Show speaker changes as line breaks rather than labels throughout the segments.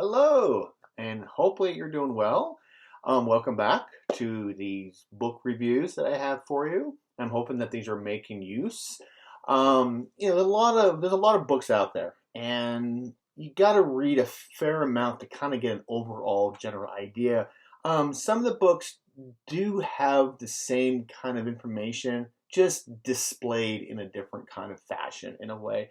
Hello, and hopefully you're doing well. Welcome back to these book reviews that I have for you. I'm hoping that these are making use. There's a lot of books out there, and you got to read a fair amount to kind of get an overall general idea. Some of the books do have the same kind of information, just displayed in a different kind of fashion, in a way.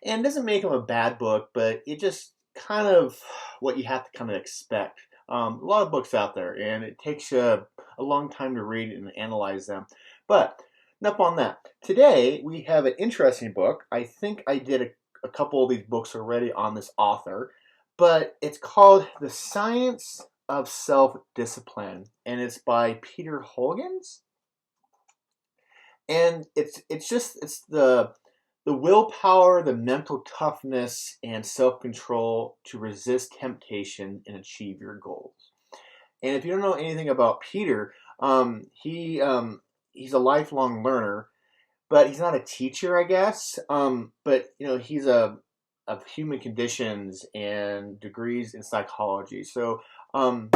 And it doesn't make them a bad book, but it just kind of what you have to kind of expect. A lot of books out there, and it takes a long time to read and analyze them. But enough on that. Today we have an interesting book. I think I did a couple of these books already on this author, but it's called The Science of Self-Discipline, and it's by Peter Hollins. And it's the willpower, the mental toughness, and self control to resist temptation and achieve your goals. And if you don't know anything about Peter, he's a lifelong learner, but he's not a teacher, I guess. But he's of human conditions and degrees in psychology. So a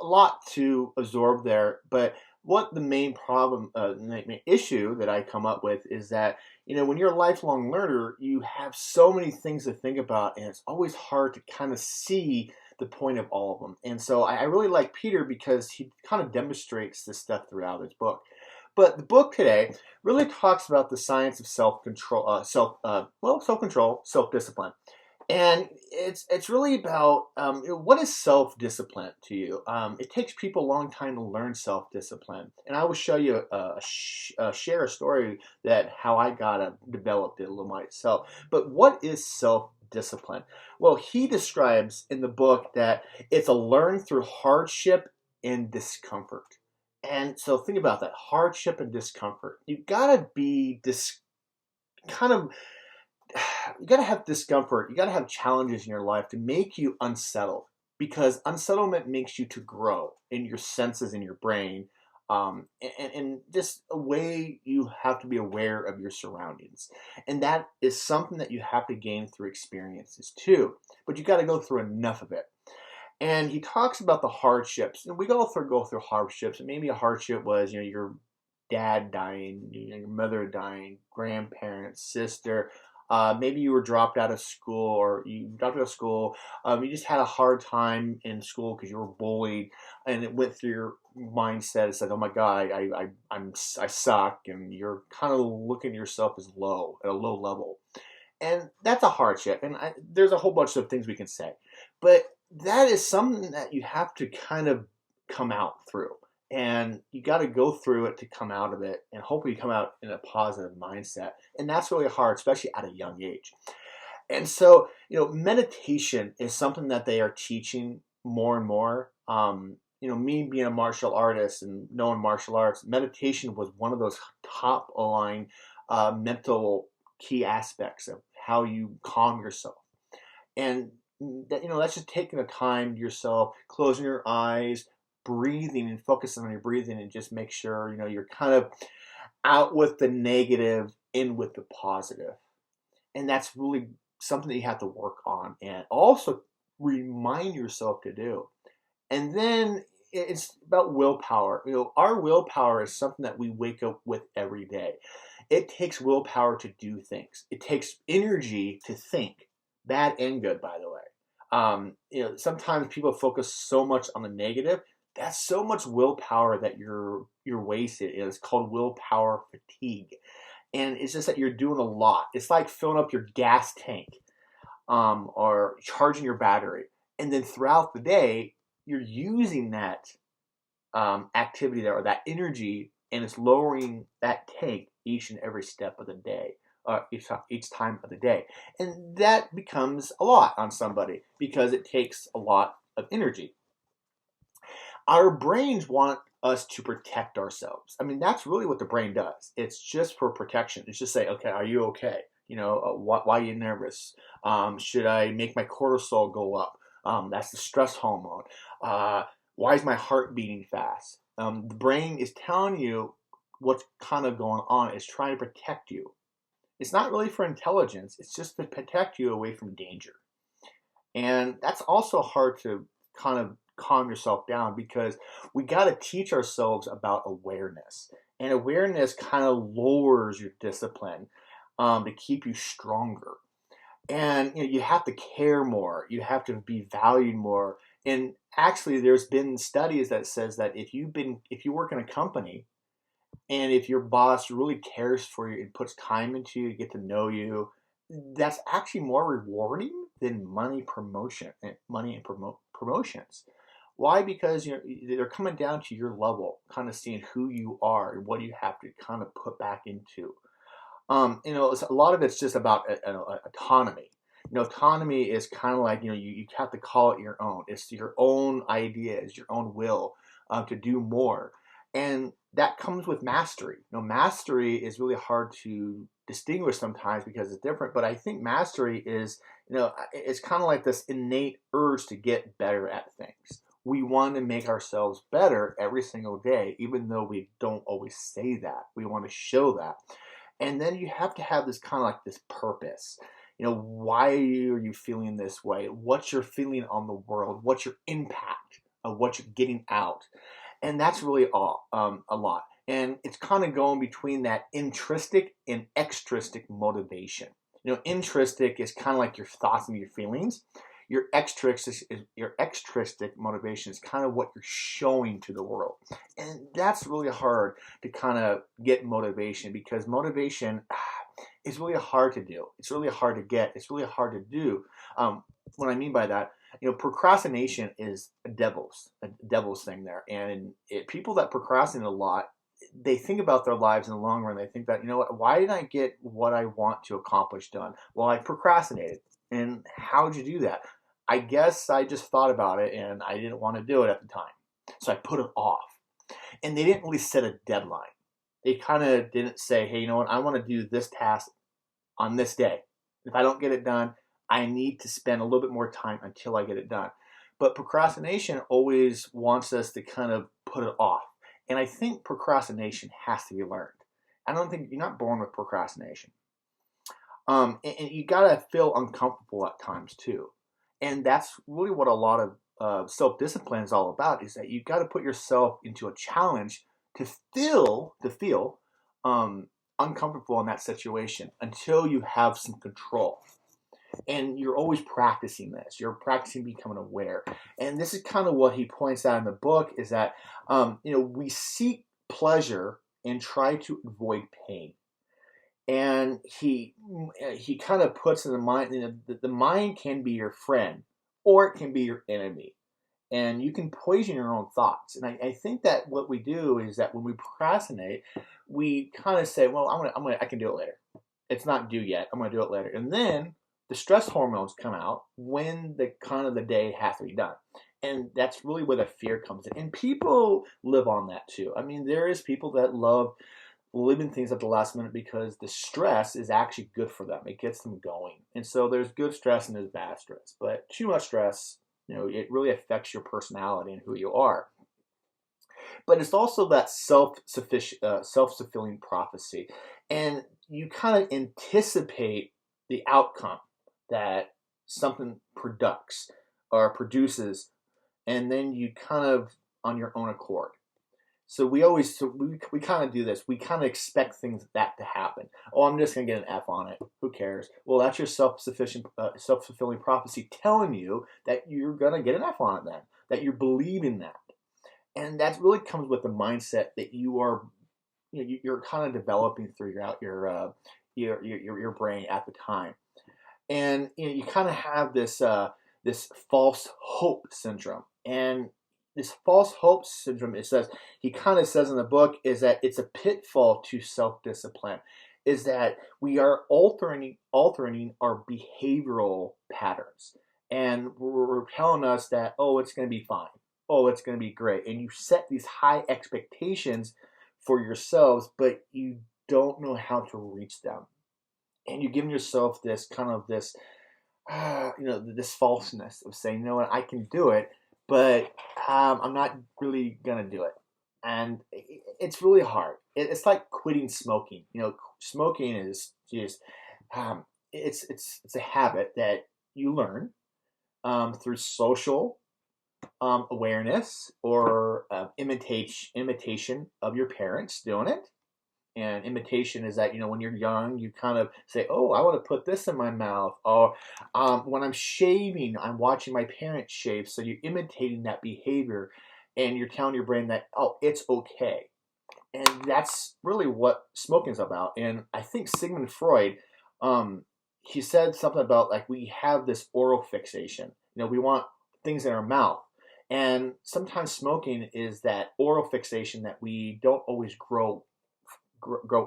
lot to absorb there. But what the main problem, main issue that I come up with is that when you're a lifelong learner, you have so many things to think about, and it's always hard to kind of see the point of all of them. And so I really like Peter because he kind of demonstrates this stuff throughout his book. But the book today really talks about the science of self-control, self-control, self-discipline. And it's really about what is self-discipline to you. It takes people a long time to learn self-discipline, and I will show you share a story that how I developed it a little myself. But what is self-discipline? Well, he describes in the book that it's a learn through hardship and discomfort. And so think about that hardship and discomfort. You gotta be kind of you got to have discomfort. You got to have challenges in your life to make you unsettled because unsettlement makes you to grow in your senses in your brain. And just a way you have to be aware of your surroundings. And that is something that you have to gain through experiences too. But you got to go through enough of it. And he talks about the hardships. And we go through hardships. And maybe a hardship was, your dad dying, your mother dying, grandparents, sister, maybe you were dropped out of school or you dropped out of school. You just had a hard time in school because you were bullied, and it went through your mindset. It said, "Oh my God, I suck," and you're kind of looking at yourself as low at a low level, and that's a hardship. And there's a whole bunch of things we can say, but that is something that you have to kind of come out through. And you got to go through it to come out of it, and hopefully you come out in a positive mindset. And that's really hard, especially at a young age. And so, meditation is something that they are teaching more and more. Me being a martial artist and knowing martial arts, meditation was one of those top line mental key aspects of how you calm yourself. And that's just taking the time to yourself, closing your eyes, breathing and focusing on your breathing, and just make sure you're kind of out with the negative, in with the positive. And that's really something that you have to work on and also remind yourself to do. And then it's about willpower. Our willpower is something that we wake up with every day. It takes willpower to do things. It takes energy to think, bad and good, by the way. Sometimes people focus so much on the negative. That's so much willpower that you're wasted. It's called willpower fatigue, and it's just that you're doing a lot. It's like filling up your gas tank, or charging your battery, and then throughout the day you're using that activity there or that energy, and it's lowering that tank each and every step of the day. Each time of the day. And that becomes a lot on somebody because it takes a lot of energy. Our brains want us to protect ourselves. I mean, that's really what the brain does. It's just for protection. It's just say, okay, are you okay? Why are you nervous? Should I make my cortisol go up? That's the stress hormone. Why is my heart beating fast? The brain is telling you what's kind of going on. It's trying to protect you. It's not really for intelligence. It's just to protect you away from danger. And that's also hard to kind of calm yourself down because we got to teach ourselves about awareness. And awareness kind of lowers your discipline to keep you stronger. And you have to care more. You have to be valued more. And actually, there's been studies that says that if you work in a company and if your boss really cares for you and puts time into you to get to know you, that's actually more rewarding than money and promotions. Why? Because they're coming down to your level, kind of seeing who you are and what you have to kind of put back into. A lot of it's just about autonomy. Autonomy is kind of like you have to call it your own. It's your own ideas, your own will to do more, and that comes with mastery. Mastery is really hard to distinguish sometimes because it's different. But I think mastery is, it's kind of like this innate urge to get better at things. We want to make ourselves better every single day, even though we don't always say that. We want to show that. And then you have to have this kind of like this purpose. Why are you feeling this way? What's your feeling on the world? What's your impact of what you're getting out? And that's really a lot. And it's kind of going between that intrinsic and extrinsic motivation. Intrinsic is kind of like your thoughts and your feelings. Your extrinsic motivation is kind of what you're showing to the world. And that's really hard to kind of get motivation because motivation is really hard to do. It's really hard to get. It's really hard to do. What I mean by that, procrastination is a devil's thing there. And people that procrastinate a lot, they think about their lives in the long run. They think that, why didn't I get what I want to accomplish done? Well, I procrastinated. And how did you do that? I guess I just thought about it and I didn't want to do it at the time. So I put it off. And they didn't really set a deadline. They kind of didn't say, hey, I want to do this task on this day. If I don't get it done, I need to spend a little bit more time until I get it done. But procrastination always wants us to kind of put it off. And I think procrastination has to be learned. I don't think you're not born with procrastination. And you got to feel uncomfortable at times too. And that's really what a lot of self-discipline is all about, is that you got to put yourself into a challenge to feel uncomfortable in that situation until you have some control. And you're always practicing this. You're practicing becoming aware. And this is kind of what he points out in the book, is that we seek pleasure and try to avoid pain. And he kind of puts in the mind, the mind can be your friend or it can be your enemy. And you can poison your own thoughts. And I think that what we do is that when we procrastinate, we kind of say, well, I can do it later. It's not due yet. I'm going to do it later. And then the stress hormones come out when the day has to be done. And that's really where the fear comes in. And people live on that too. I mean, there is people that love living things at the last minute because the stress is actually good for them. It gets them going. And so there's good stress and there's bad stress. But too much stress, it really affects your personality and who you are. But it's also that self-fulfilling prophecy. And you kind of anticipate the outcome that something produces, and then you kind of on your own accord. So we kind of do this. We kind of expect things that to happen. Oh, I'm just gonna get an F on it. Who cares? Well, that's your self-fulfilling prophecy telling you that you're gonna get an F on it. Then that you're believing that, and that really comes with the mindset that you're kind of developing through your brain at the time, and you kind of have this false hope syndrome. And this false hope syndrome, he kind of says in the book, is that it's a pitfall to self-discipline, is that we are altering our behavioral patterns. And we're telling us that, oh, it's going to be fine. Oh, it's going to be great. And you set these high expectations for yourselves, but you don't know how to reach them. And you're giving yourself this falseness of saying, what, I can do it, but I'm not really gonna do it. And it's really hard. It's like quitting smoking. Smoking is just it's a habit that you learn, through social awareness or imitation of your parents doing it. And imitation is that, when you're young, you kind of say, oh, I want to put this in my mouth. Or when I'm shaving, I'm watching my parents shave. So you're imitating that behavior and you're telling your brain that, oh, it's okay. And that's really what smoking is about. And I think Sigmund Freud, he said something about like we have this oral fixation. We want things in our mouth. And sometimes smoking is that oral fixation that we don't always grow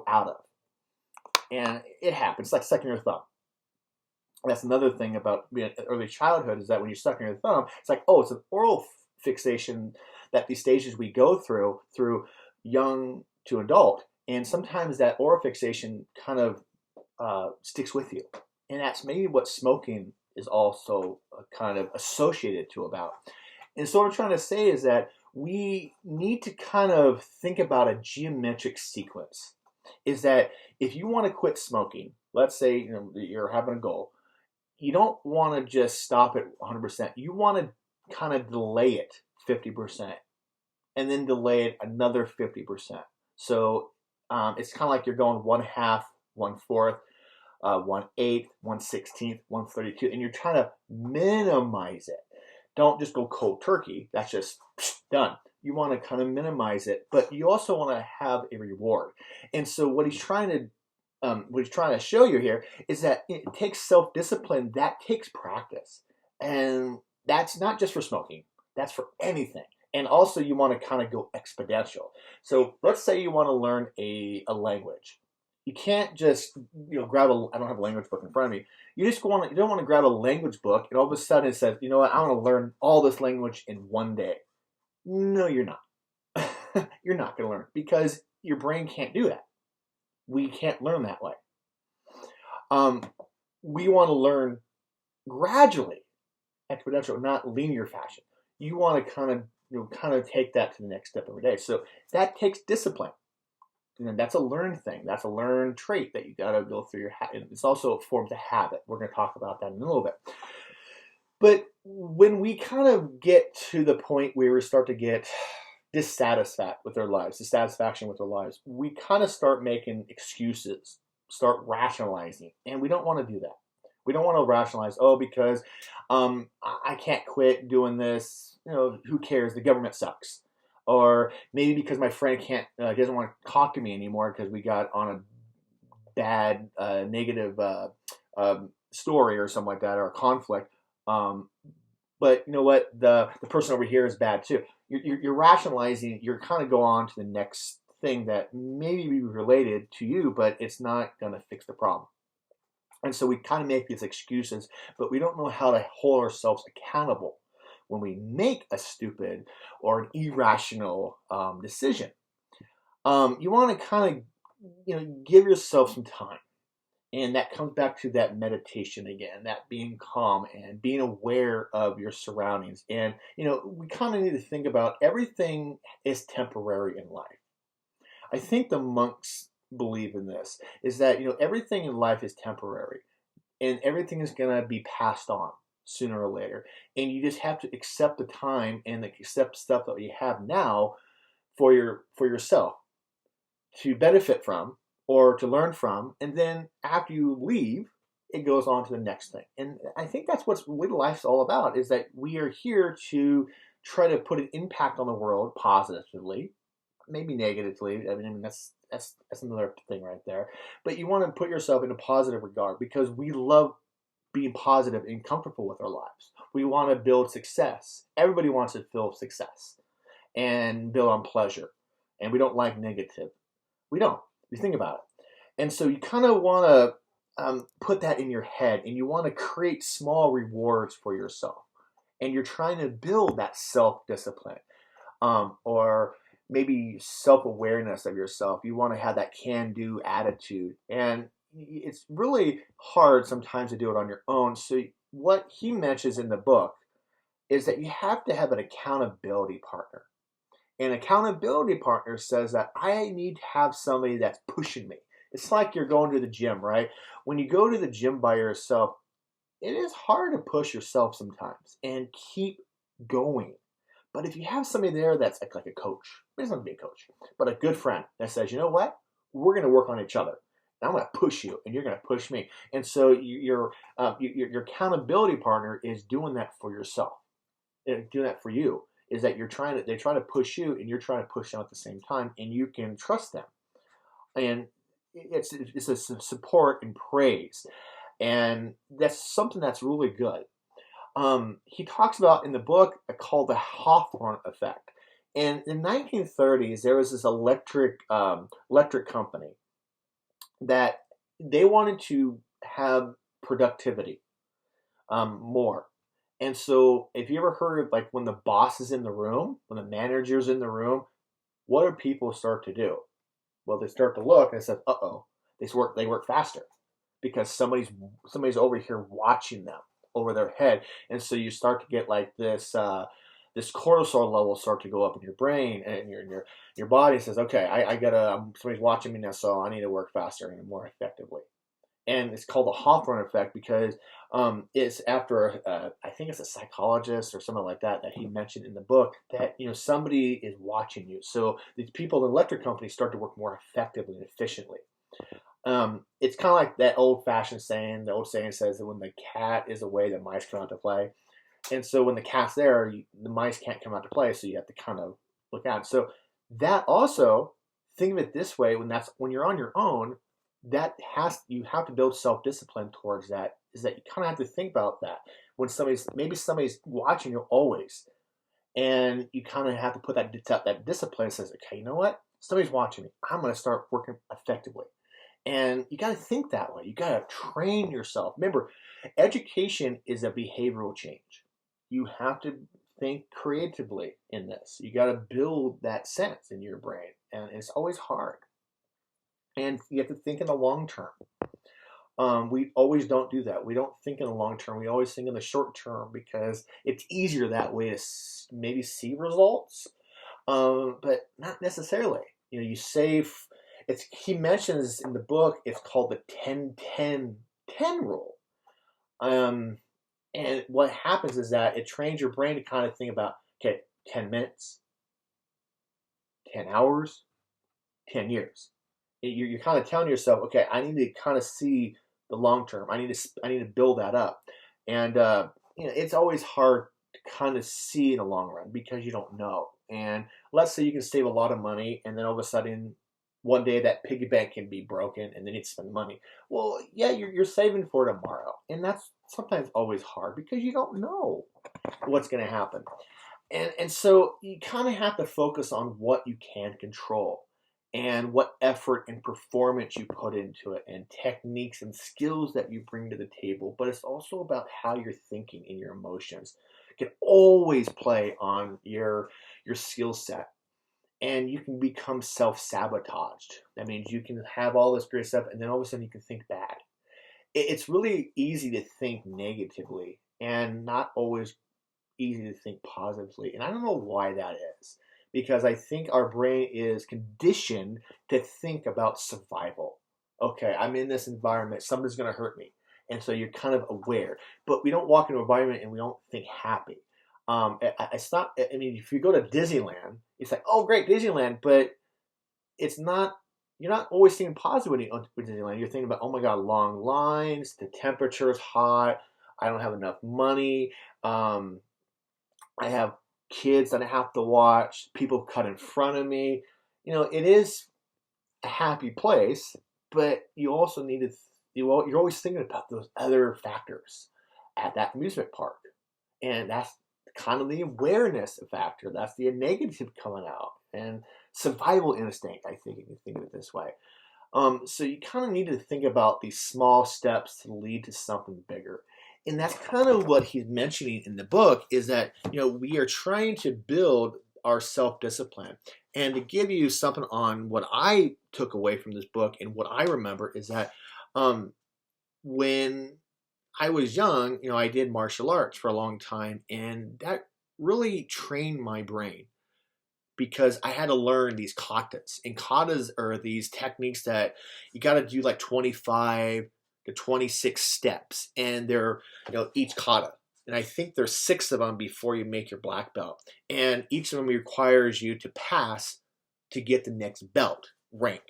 out of. And it happens, like sucking your thumb. That's another thing about being early childhood is that when you're sucking your thumb, it's like, oh, it's an oral fixation that these stages we go through young to adult. And sometimes that oral fixation kind of sticks with you. And that's maybe what smoking is also kind of associated to about. And so what I'm trying to say is that we need to kind of think about a geometric sequence. Is that if you want to quit smoking, let's say you're having a goal, you don't want to just stop at 100%. You want to kind of delay it 50% and then delay it another 50%. So it's kind of like you're going 1/2, 1/4, 1/8, 1/16, 1/32, and you're trying to minimize it. Don't just go cold turkey. That's just done. You want to kind of minimize it, but you also want to have a reward. And so what he's trying to show you here is that it takes self-discipline. That takes practice, and that's not just for smoking. That's for anything. And also, you want to kind of go exponential. So let's say you want to learn a language. You can't just grab I don't have a language book in front of me. You don't want to grab a language book and all of a sudden it says, I want to learn all this language in one day. No, you're not. You're not going to learn because your brain can't do that. We can't learn that way. We want to learn gradually, exponential, not linear fashion. You want to kind of take that to the next step every day. So that takes discipline. And that's a learned thing. That's a learned trait that you got to go through your habit. It's also forms a habit. We're going to talk about that in a little bit. But when we kind of get to the point where we start to get dissatisfaction with our lives, we kind of start making excuses, start rationalizing, and we don't want to do that. We don't want to rationalize, because I can't quit doing this. Who cares? The government sucks. Or maybe because my friend doesn't want to talk to me anymore because we got on a bad, negative story or something like that, or a conflict. But you know what? The person over here is bad too. You're rationalizing. You're kind of go on to the next thing that maybe be related to you, but it's not going to fix the problem. And so we kind of make these excuses, but we don't know how to hold ourselves accountable when we make a stupid or an irrational decision. You want to kind of, give yourself some time. And that comes back to that meditation again, that being calm and being aware of your surroundings. And, we kind of need to think about everything is temporary in life. I think the monks believe in this, is that, everything in life is temporary and everything is going to be passed on sooner or later. And you just have to accept the time and accept stuff that you have now for yourself to benefit from or to learn from. And then after you leave, it goes on to the next thing. And I think that's what life's all about, is that we are here to try to put an impact on the world positively, maybe negatively. I mean, that's another thing right there. But you want to put yourself in a positive regard because we love being positive and comfortable with our lives. We want to build success. Everybody wants to feel success and build on pleasure. And we don't like negative. We don't. You think about it. And so you kind of want to put that in your head, and you want to create small rewards for yourself. And you're trying to build that self-discipline or maybe self-awareness of yourself. You want to have that can-do attitude. And it's really hard sometimes to do it on your own. So what he mentions in the book is that you have to have an accountability partner. An accountability partner says that I need to have somebody that's pushing me. It's like you're going to the gym, right? When you go to the gym by yourself, it is hard to push yourself sometimes and keep going. But if you have somebody there that's like a coach, it doesn't have to be a coach, but a good friend that says, you know what, we're going to work on each other. And I'm going to push you, and you're going to push me. And so your accountability partner is doing that for yourself, and doing that for you. Is that they're trying to push you, and you're trying to push them at the same time, and you can trust them. And it's a support and praise, and that's something that's really good. He talks about in the book called the Hawthorne effect. And in the 1930s, there was this electric company that they wanted to have productivity more. And so, if you ever heard of like when the boss is in the room, when the manager's in the room, what do people start to do? Well, they start to look and say, "Uh oh," they work faster because somebody's over here watching them over their head, and so you start to get like this cortisol level start to go up in your brain, and your body says, okay, I gotta somebody's watching me now, so I need to work faster and more effectively. And it's called the Hawthorne effect because it's after I think it's a psychologist or something like that he mentioned in the book that somebody is watching you, so these people in the electric companies start to work more effectively and efficiently. It's kind of like that old-fashioned saying. The old saying says that when the cat is away, the mice come out to play. And so when the cat's there, the mice can't come out to play, so you have to kind of look out. So that also, think of it this way: when you're on your own, you have to build self-discipline towards that. Is that you kind of have to think about that when somebody's watching you always, and you kind of have to put that discipline. That says, okay, you know what? Somebody's watching me. I'm going to start working effectively. And you got to think that way. You got to train yourself. Remember, education is a behavioral change. You have to think creatively in this. You got to build that sense in your brain. And it's always hard. And you have to think in the long term. We always don't do that. We don't think in the long term. We always think in the short term because it's easier that way to maybe see results, but not necessarily. You save. He mentions in the book, it's called the 10-10-10 rule. And what happens is that it trains your brain to kind of think about, okay, 10 minutes, 10 hours, 10 years. You're kind of telling yourself, okay, I need to kind of see the long term. I need to build that up. And it's always hard to kind of see in the long run because you don't know. And let's say you can save a lot of money, and then all of a sudden, one day that piggy bank can be broken and then you spend money. Well, yeah, you're saving for tomorrow. And that's sometimes always hard because you don't know what's going to happen. And so you kind of have to focus on what you can control and what effort and performance you put into it and techniques and skills that you bring to the table. But it's also about how you're thinking and your emotions. You can always play on your skill set. And you can become self-sabotaged. That means you can have all this great stuff, and then all of a sudden you can think bad. It's really easy to think negatively and not always easy to think positively. And I don't know why that is. Because I think our brain is conditioned to think about survival. Okay, I'm in this environment. Somebody's going to hurt me. And so you're kind of aware. But we don't walk into an environment and we don't think happy. It's not. I mean, if you go to Disneyland, it's like, oh, great, Disneyland, but it's not. You're not always thinking positive when you go to Disneyland. You're thinking about, oh my God, long lines, the temperature is hot, I don't have enough money, I have kids that I have to watch, people cut in front of me. It is a happy place, but you also need to. You're always thinking about those other factors at that amusement park, and that's kind of the awareness factor. That's the negative coming out. And survival instinct, I think, if you think of it this way. So you kind of need to think about these small steps to lead to something bigger. And that's kind of what he's mentioning in the book is that, we are trying to build our self-discipline. And to give you something on what I took away from this book and what I remember is that when I was young, I did martial arts for a long time, and that really trained my brain because I had to learn these katas. And katas are these techniques that you got to do like 25 to 26 steps, and they're, each kata. And I think there's 6 of them before you make your black belt. And each of them requires you to pass to get the next belt rank.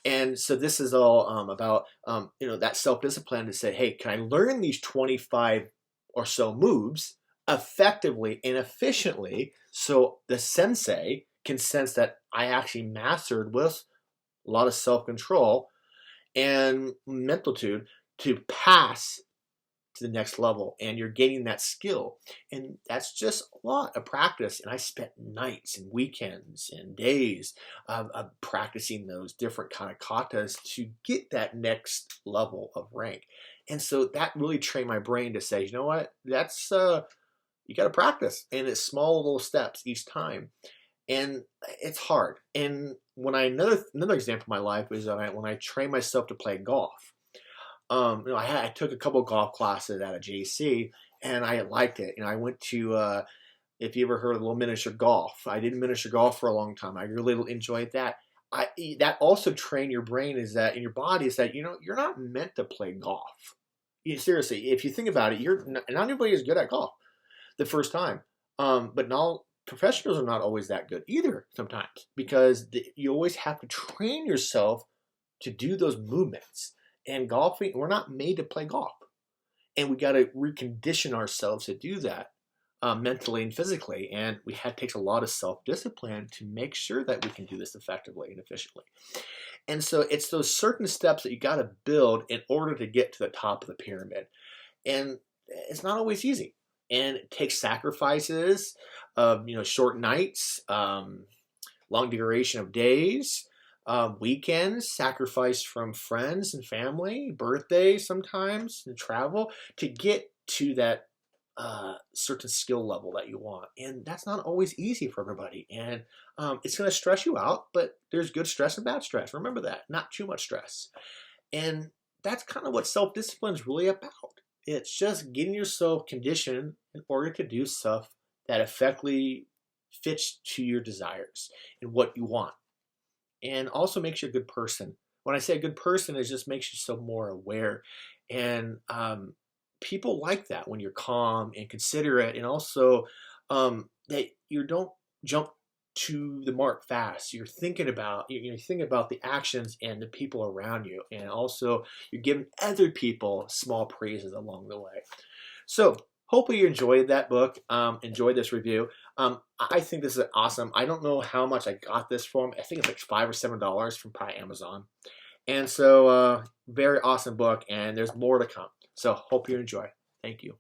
And so this is all about, that self-discipline to say, hey, can I learn these 25 or so moves effectively and efficiently so the sensei can sense that I actually mastered with a lot of self-control and mentalitude to pass to the next level, and you're gaining that skill. And that's just a lot of practice. And I spent nights and weekends and days of practicing those different kind of katas to get that next level of rank. And so that really trained my brain to say, you know what, that's you got to practice, and it's small little steps each time. And it's hard. And when another example of my life is that when I trained myself to play golf. I took a couple of golf classes at a JC, and I liked it. I went to, if you ever heard of little miniature golf, I did miniature golf for a long time. I really enjoyed that. That also trained your brain is that in your body is that, you're not meant to play golf. Seriously, if you think about it, not everybody is good at golf the first time. But now professionals are not always that good either sometimes, because you always have to train yourself to do those movements. And golfing, we're not made to play golf. And we got to recondition ourselves to do that mentally and physically. And it takes a lot of self-discipline to make sure that we can do this effectively and efficiently. And so it's those certain steps that you got to build in order to get to the top of the pyramid. And it's not always easy. And it takes sacrifices of, short nights, long duration of days, weekends, sacrifice from friends and family, birthdays sometimes, and travel to get to that certain skill level that you want. And that's not always easy for everybody. And it's going to stress you out, but there's good stress and bad stress. Remember that, not too much stress. And that's kind of what self-discipline is really about. It's just getting yourself conditioned in order to do stuff that effectively fits to your desires and what you want. And also makes you a good person. When I say a good person, it just makes you so more aware. And people like that when you're calm and considerate, and also that you don't jump to the mark fast. You're thinking about the actions and the people around you, and also you're giving other people small praises along the way. So hopefully you enjoyed that book, enjoyed this review. I think this is awesome. I don't know how much I got this from. I think it's like $5 or $7 from probably Amazon. And so very awesome book, and there's more to come. So hope you enjoy. Thank you.